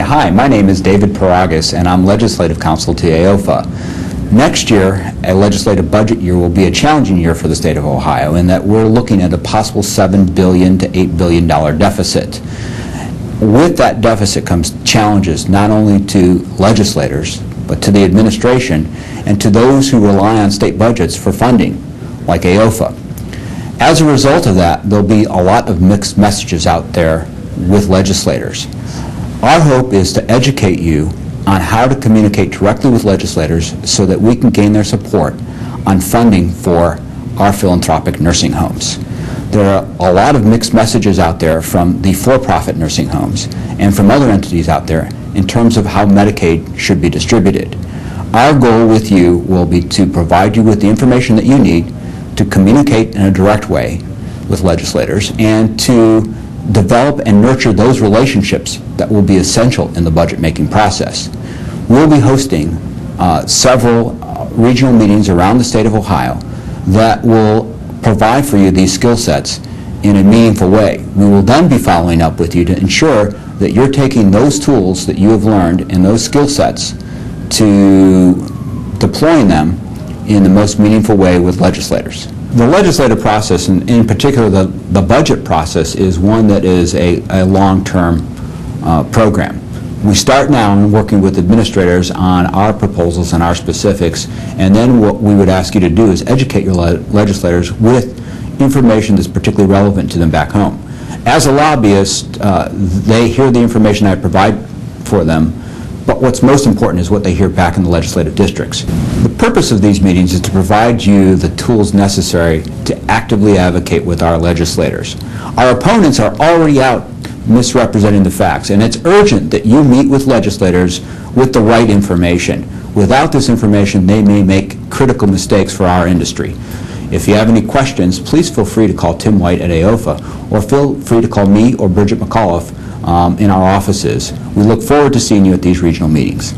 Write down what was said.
Hi, my name is David Paragas, and I'm Legislative Counsel to AOFA. Next year, a legislative budget year, will be a challenging year for the state of Ohio in that we're looking at a possible $7 billion to $8 billion deficit. With that deficit comes challenges not only to legislators, but to the administration and to those who rely on state budgets for funding, like AOFA. As a result of that, there'll be a lot of mixed messages out there with legislators. Our hope is to educate you on how to communicate directly with legislators so that we can gain their support on funding for our philanthropic nursing homes. There are a lot of mixed messages out there from the for-profit nursing homes and from other entities out there in terms of how Medicaid should be distributed. Our goal with you will be to provide you with the information that you need to communicate in a direct way with legislators and to develop and nurture those relationships that will be essential in the budget-making process. We'll be hosting several regional meetings around the state of Ohio that will provide for you these skill sets in a meaningful way. We will then be following up with you to ensure that you're taking those tools that you have learned and those skill sets to deploying them in the most meaningful way with legislators. The legislative process, and in particular the budget process, is one that is a long-term program. We start now working with administrators on our proposals and our specifics, and then what we would ask you to do is educate your legislators with information that's particularly relevant to them back home. As a lobbyist, they hear the information I provide for them, but what's most important is what they hear back in the legislative districts. The purpose of these meetings is to provide you the tools necessary to actively advocate with our legislators. Our opponents are already out misrepresenting the facts, and it's urgent that you meet with legislators with the right information. Without this information, they may make critical mistakes for our industry. If you have any questions, please feel free to call Tim White at AOFA, or feel free to call me or Bridget McAuliffe in our offices. We look forward to seeing you at these regional meetings.